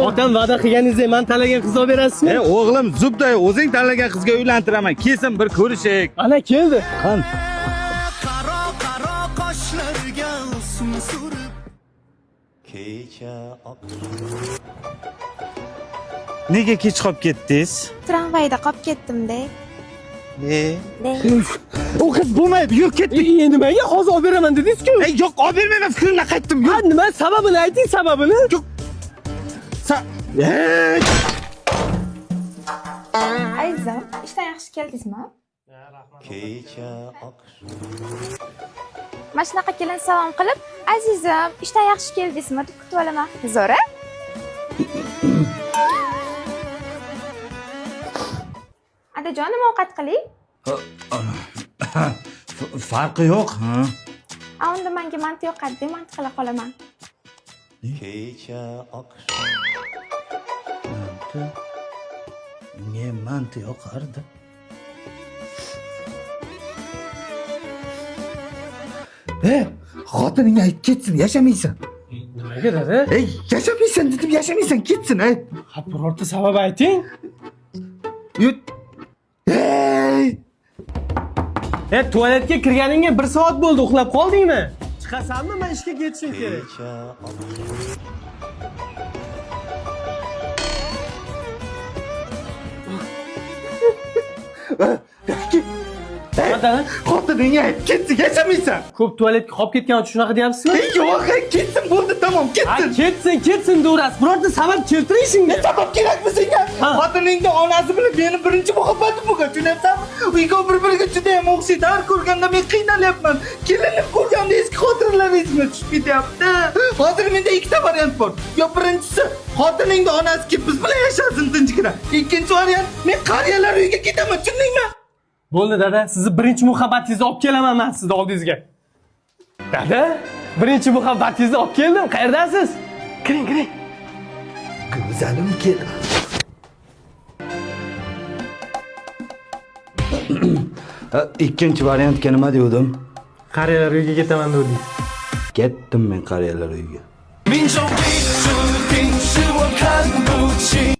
Otam va'da qilganingizdek men tanlagan qizni olib berasizmi? O'g'lim, zubday, o'zing tanlagan qizga uylantiraman. Kelsin bir ko'rishik. Ana keldi. Qan. Qaro qaro qoshlarga sum surib kecha Nega kech qolib ketdingiz? Tramvayda qolib ketdim-da. U qiz bo'lmaydi, yur ketdik. Nimaga hozir olib beraman dedingiz-ku? Yo'q, olib bermayman, fikrimdan qaytdim. Yur. Ha, nima sababini ayting, sababini? Yo'q. Azizim, ishdan yaxshi keldingizmi? kecha Mana shunaqa kelin salom qilib, azizim, ishdan yaxshi keldingizmi deb kutib olaman. Zo'ra? Adajonim ovqat qiling. Farqi yo'q, ha? Unda menga manti yoqadi, manti qila qolaman. kecha Ne manti yoqardi. Xotining aytib ketsin, yashamaysan. Nimaga dada? Yashamaysan dedim, yashamaysan, ketsin, ay. Ha, birorta sabab ayting. Yut. Tualetga kirganingga 1 soat bo'ldi, uxlab qoldingmi? Chiqasanmi? Men ishga ketishim kerak. Dada, Xotining aytib ketsin, yashamaysan. ko'p tualetga qolib ketgani uchun shunaqa deyapsizmi? Yo'q, ketsin, bo'ldi, tamom, Ha, ketsin. ketsin Duras. Birorta sabab keltiring shunga. Sabab kerakmi senga? Ha. Xotiningni onasi bilan meni birinchi muhabbatim bo'lgan, tushunayapsanmi? Uyga bir-biriga juda ham o'xshaydi. Har ko'rganda men qiynalyapman. Kelinib ko'rganda eski xotiralaringizga tushib ketyapti. Hozir menda ikkita variant bor. Yo birinchisi, xotiningni onasi kelib biz bilan yashasin tinchgina. Ikkinchi variant, men qariyalar uyiga ketaman, tushundingmi? Bo'ldi dada, sizni birinchi muhabbatingizni olib kelaman men sizni oldingizga. Dada, birinchi muhabbatingizni olib keldim. Qayerdasiz? Kiring. Go'zalim kel. Ikkinchi variantga nima degandim? Qariyalar uyiga ketaman dedim. Ketdim men qariyalar uyiga. 命中已注定是我看不清